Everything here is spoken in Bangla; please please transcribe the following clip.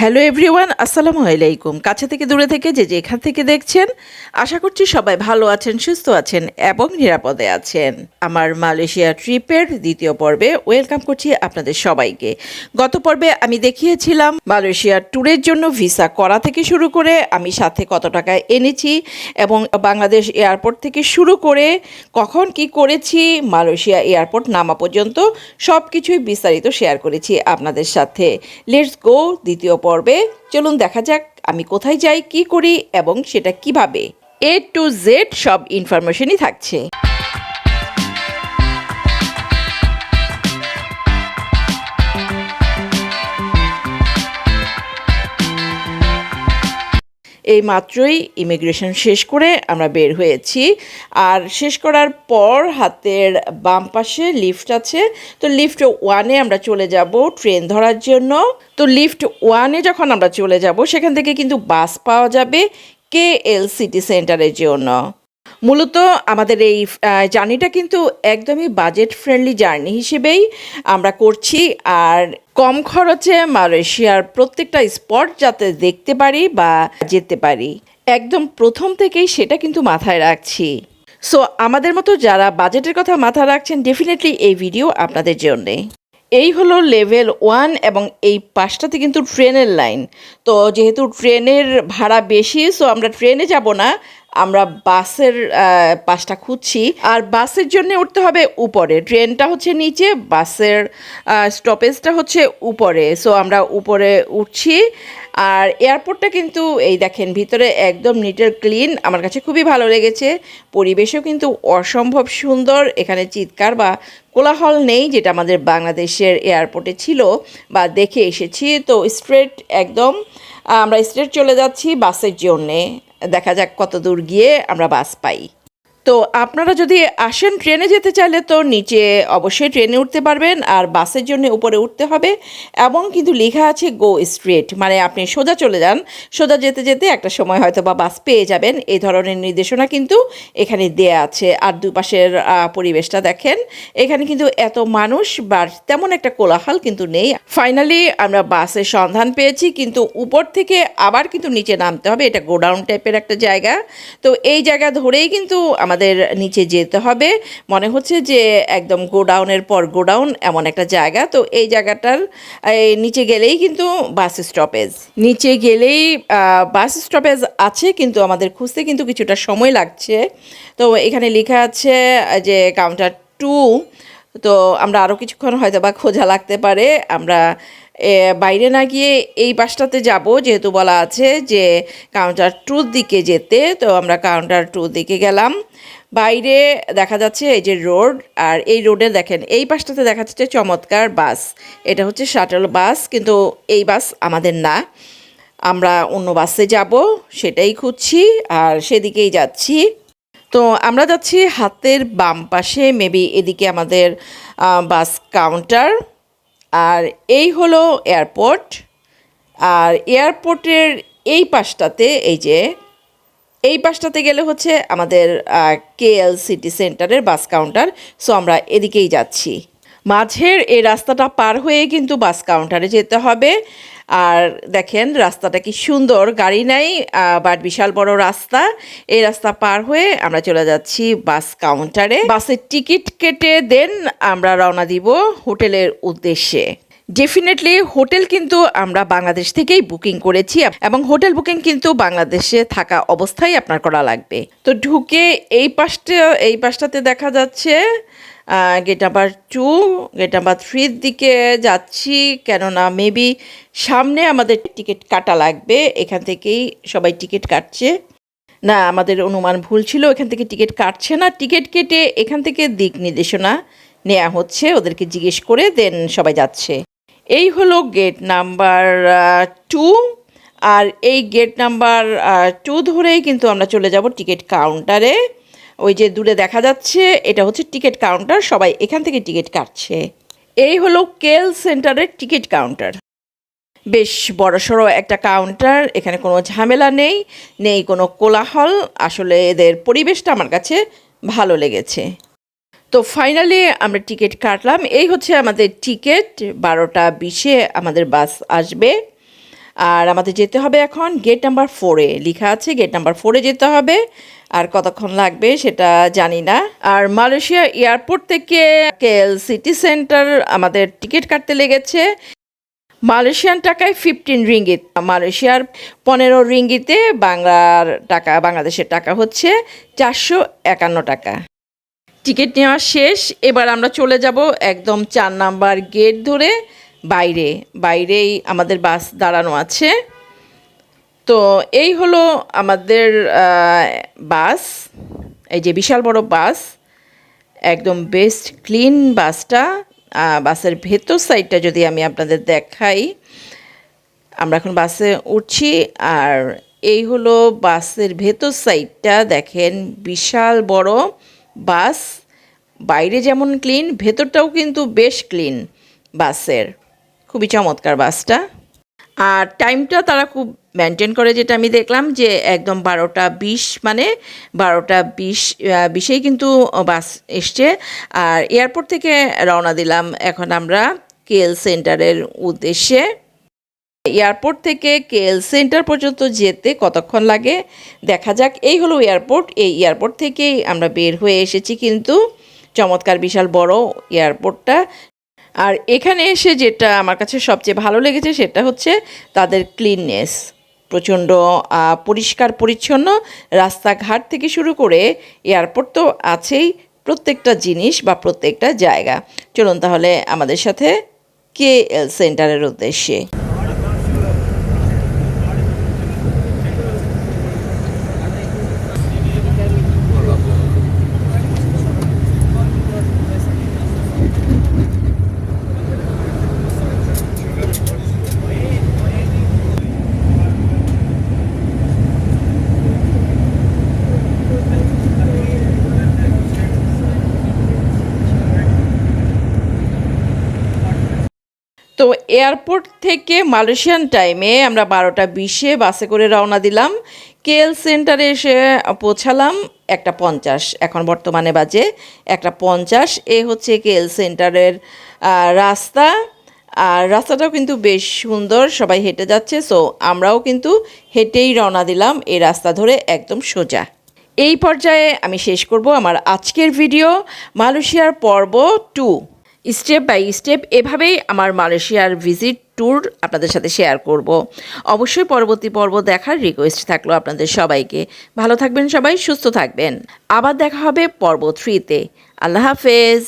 হ্যালো এভরিওয়ান, আসসালামু আলাইকুম। কাছে থেকে দূরে থেকে যে যেখান থেকে দেখছেন, আশা করছি সবাই ভালো আছেন, সুস্থ আছেন এবং নিরাপদে আছেন। আমার মালয়েশিয়া ট্রিপের দ্বিতীয় পর্বে ওয়েলকাম করছি আপনাদের সবাইকে। গত পর্বে আমি দেখিয়েছিলাম মালয়েশিয়া ট্যুরের জন্য ভিসা করা থেকে শুরু করে আমি সাথে কত টাকা এনেছি এবং বাংলাদেশ এয়ারপোর্ট থেকে শুরু করে কখন কি করেছি, মালয়েশিয়া এয়ারপোর্ট নামা পর্যন্ত সব কিছুই বিস্তারিত শেয়ার করেছি আপনাদের সাথে। লেটস গো দ্বিতীয় পর্বে। চলুন দেখা যাক আমি কোথায় যাই, কি করি এবং সেটা কিভাবে। A to Z সব ইনফরমেশনই থাকছে। এই মাত্রই ইমিগ্রেশন শেষ করে আমরা বের হয়েছি। আর শেষ করার পর হাতের বাম পাশে লিফট আছে, তো লিফট ওয়ানে আমরা চলে যাব ট্রেন ধরার জন্য। তো লিফট ওয়ানে যখন আমরা চলে যাব সেখান থেকে কিন্তু বাস পাওয়া যাবে KL সিটি সেন্টারের জন্য। মূলত আমাদের এই জার্নিটা কিন্তু একদমই বাজেট ফ্রেন্ডলি জার্নি হিসেবেই আমরা করছি, আর কম খরচে মালয়েশিয়ার প্রত্যেকটা স্পট যাতে দেখতে পারি বা যেতে পারি, একদম প্রথম থেকেই সেটা কিন্তু মাথায় রাখছি। সো আমাদের মতো যারা বাজেটের কথা মাথায় রাখছেন, ডেফিনেটলি এই ভিডিও আপনাদের জন্যে। এই হলো লেভেল 1 এবং এই পাশটাতে কিন্তু ট্রেনের লাইন। তো যেহেতু ট্রেনের ভাড়া বেশি, সো আমরা ট্রেনে যাব না, আমরা বাসের পাশটা খুঁজছি। আর বাসের জন্য উঠতে হবে উপরে, ট্রেনটা হচ্ছে নিচে, বাসের স্টপেজটা হচ্ছে উপরে। সো আমরা উপরে উঠছি। আর এয়ারপোর্টটা কিন্তু এই দেখেন ভিতরে একদম নিট অ্যান্ড ক্লিন, আমার কাছে খুবই ভালো লেগেছে। পরিবেশও কিন্তু অসম্ভব সুন্দর, এখানে চিৎকার বা কোলাহল নেই যেটা আমাদের বাংলাদেশের এয়ারপোর্টে ছিল বা দেখে এসেছি। তো স্ট্রেট একদম আমরা স্ট্রেট চলে যাচ্ছি বাসের জন্যে। দেখা যাক কত দূর গিয়ে আমরা বাস পাই। তো আপনারা যদি আসেন ট্রেনে যেতে চাইলে তো নিচে অবশ্যই ট্রেনে উঠতে পারবেন, আর বাসের জন্য উপরে উঠতে হবে। এবং কিন্তু লেখা আছে গো স্ট্রেট, মানে আপনি সোজা চলে যান, সোজা যেতে যেতে একটা সময় হয়তো বা বাস পেয়ে যাবেন, এই ধরনের নির্দেশনা কিন্তু এখানে দেয়া আছে। আর দুপাশের পরিবেশটা দেখেন, এখানে কিন্তু এত মানুষ বা তেমন একটা কোলাহল কিন্তু নেই। ফাইনালি আমরা বাসের সন্ধান পেয়েছি, কিন্তু উপর থেকে আবার কিন্তু নিচে নামতে হবে, এটা গোডাউন টাইপের একটা জায়গা। তো এই জায়গা ধরেই কিন্তু আমাদের নিচে যেতে হবে। মনে হচ্ছে যে একদম গোডাউনের পর গোডাউন এমন একটা জায়গা। তো এই জায়গাটার নিচে গেলেই কিন্তু বাস স্টপেজ, নিচে গেলেই বাস স্টপেজ আছে, কিন্তু আমাদের খুঁজতে কিন্তু কিছুটা সময় লাগছে। তো এখানে লেখা আছে যে কাউন্টার 2। তো আমরা আরও কিছুক্ষণ হয়তো বা খোঁজা লাগতে পারে। আমরা বাইরে না গিয়ে এই পাশটাতে যাব, যেহেতু বলা আছে যে কাউন্টার 2 দিকে যেতে। তো আমরা কাউন্টার 2 দিকে গেলাম। বাইরে দেখা যাচ্ছে এই যে রোড, আর এই রোডে দেখেন এই পাশটাতে দেখা যাচ্ছে চমৎকার বাস, এটা হচ্ছে শাটল বাস, কিন্তু এই বাস আমাদের না, আমরা অন্য বাসে যাব, সেটাই খুঁজছি আর সেদিকেই যাচ্ছি। তো আমরা যাচ্ছি হাতের বাম পাশে, মেবি এদিকে আমাদের বাস কাউন্টার। আর এই হলো এয়ারপোর্ট। আর এয়ারপোর্টের এই পাশটাতে, এই পাশটাতে গেলে হচ্ছে আমাদের KL সিটি সেন্টারের বাস কাউন্টার। সো আমরা এদিকেই যাচ্ছি। মাঝের এই রাস্তাটা পার হয়ে কিন্তু বাস কাউন্টারে যেতে হবে। আর দেখেন রাস্তাটা কি সুন্দর, গাড়ি নাই বাট বিশাল বড় রাস্তা। এই রাস্তা পার হয়ে আমরা চলে যাচ্ছি বাস কাউন্টারে। বাসের টিকিট কেটে দেন আমরা রওনা দিব হোটেলের উদ্দেশ্যে। ডেফিনেটলি হোটেল কিন্তু আমরা বাংলাদেশ থেকেই বুকিং করেছি, এবং হোটেল বুকিং কিন্তু বাংলাদেশে থাকা অবস্থায় আপনার করা লাগবে। তো ঢুকে এই পাশটাতে দেখা যাচ্ছে গেট নাম্বার 2, গেট নাম্বার 3 দিকে যাচ্ছি, কেননা মেবি সামনে আমাদের টিকিট কাটা লাগবে। এখান থেকেই সবাই টিকিট কাটছে। না, আমাদের অনুমান ভুল ছিল, এখান থেকে টিকিট কাটছে না, টিকিট কেটে এখান থেকে দিক নির্দেশনা নেওয়া হচ্ছে, ওদেরকে জিজ্ঞেস করে দেন সবাই যাচ্ছে। এই হলো গেট নাম্বার 2। আর এই গেট নাম্বার 2 ধরেই কিন্তু আমরা চলে যাব টিকিট কাউন্টারে। ওই যে দূরে দেখা যাচ্ছে এটা হচ্ছে টিকিট কাউন্টার, সবাই এখান থেকে টিকিট কাটছে। এই হলো KL সেন্টারের টিকিট কাউন্টার, বেশ বড়সড় একটা কাউন্টার। এখানে কোনো ঝামেলা নেই কোনো কোলাহল। আসলে এদের পরিবেশটা আমার কাছে ভালো লেগেছে। তো ফাইনালি আমরা টিকিট কাটলাম। এই হচ্ছে আমাদের টিকিট, 12টা 20-এ আমাদের বাস আসবে। আর আমাদের যেতে হবে এখন গেট নাম্বার 4-এ, লেখা আছে গেট নাম্বার 4-এ যেতে হবে। আর কতক্ষণ লাগবে সেটা জানি না। আর মালয়েশিয়া এয়ারপোর্ট থেকে কেএল সিটি সেন্টার আমাদের টিকিট কাটতে লেগেছে মালয়েশিয়ান টাকায় 15 রিঙ্গিত। মালয়েশিয়ার 15 রিঙ্গিতে বাংলাদেশের টাকা হচ্ছে 451 টাকা। টিকিট নেওয়া শেষ, এবার আমরা চলে যাব একদম 4 নাম্বার গেট ধরে বাইরেই আমাদের বাস দাঁড়ানো আছে। তো এই হলো আমাদের বাস, এই যে বিশাল বড় বাস, একদম বেস্ট ক্লিন বাসটা। বাসের ভেতর সাইডটা যদি আমি আপনাদের দেখাই, আমরা এখন বাসে উঠছি আর এই হলো বাসের ভেতর সাইডটা। দেখেন বিশাল বড় বাস, বাইরে যেমন ক্লিন ভেতরটাও কিন্তু বেশ ক্লিন বাসের, খুবই চমৎকার বাসটা। আর টাইমটা তারা খুব মেনটেন করে, যেটা আমি দেখলাম যে একদম 12টা 20, মানে 12টা 20-এই কিন্তু বাস এসছে। আর এয়ারপোর্ট থেকে রওনা দিলাম এখন আমরা কেএল সেন্টারের উদ্দেশ্যে। এয়ারপোর্ট থেকে কেএল সেন্টার পর্যন্ত যেতে কতক্ষণ লাগে দেখা যাক। এই হলো এয়ারপোর্ট, এই এয়ারপোর্ট থেকেই আমরা বের হয়ে এসেছি, কিন্তু চমৎকার বিশাল বড় এয়ারপোর্টটা। আর এখানে এসে যেটা আমার কাছে সবচেয়ে ভালো লেগেছে সেটা হচ্ছে তাদের ক্লিননেস, প্রচণ্ড পরিষ্কার পরিচ্ছন্ন। রাস্তাঘাট থেকে শুরু করে এয়ারপোর্ট তো আছেই, প্রত্যেকটা জিনিস বা প্রত্যেকটা জায়গা। চলুন তাহলে আমাদের সাথে কেএল সেন্টারের উদ্দেশ্যে। তো এয়ারপোর্ট থেকে মালয়েশিয়ান টাইমে আমরা 12টা 20-এ বাসে করে রওনা দিলাম। কেএল সেন্টারে এসে পৌঁছালাম 1:50, এখন বর্তমানে বাজে 1:50। এ হচ্ছে কেএল সেন্টারের রাস্তা। আর রাস্তাটাও কিন্তু বেশ সুন্দর, সবাই হেঁটে যাচ্ছে। সো আমরাও কিন্তু হেঁটেই রওনা দিলাম এই রাস্তা ধরে একদম সোজা। এই পর্যায়ে আমি শেষ করব আমার আজকের ভিডিও, মালয়েশিয়ার পর্ব 2। স্টেপ বাই স্টেপ এভাবেই আমার মালয়েশিয়ার ভিজিট ট্যুর আপনাদের সাথে শেয়ার করব। অবশ্যই পরবর্তী পর্ব দেখার রিকোয়েস্ট থাকলো আপনাদের সবাইকে। ভালো থাকবেন সবাই, সুস্থ থাকবেন। আবার দেখা হবে পর্ব 3-তে। আল্লাহ হাফেজ।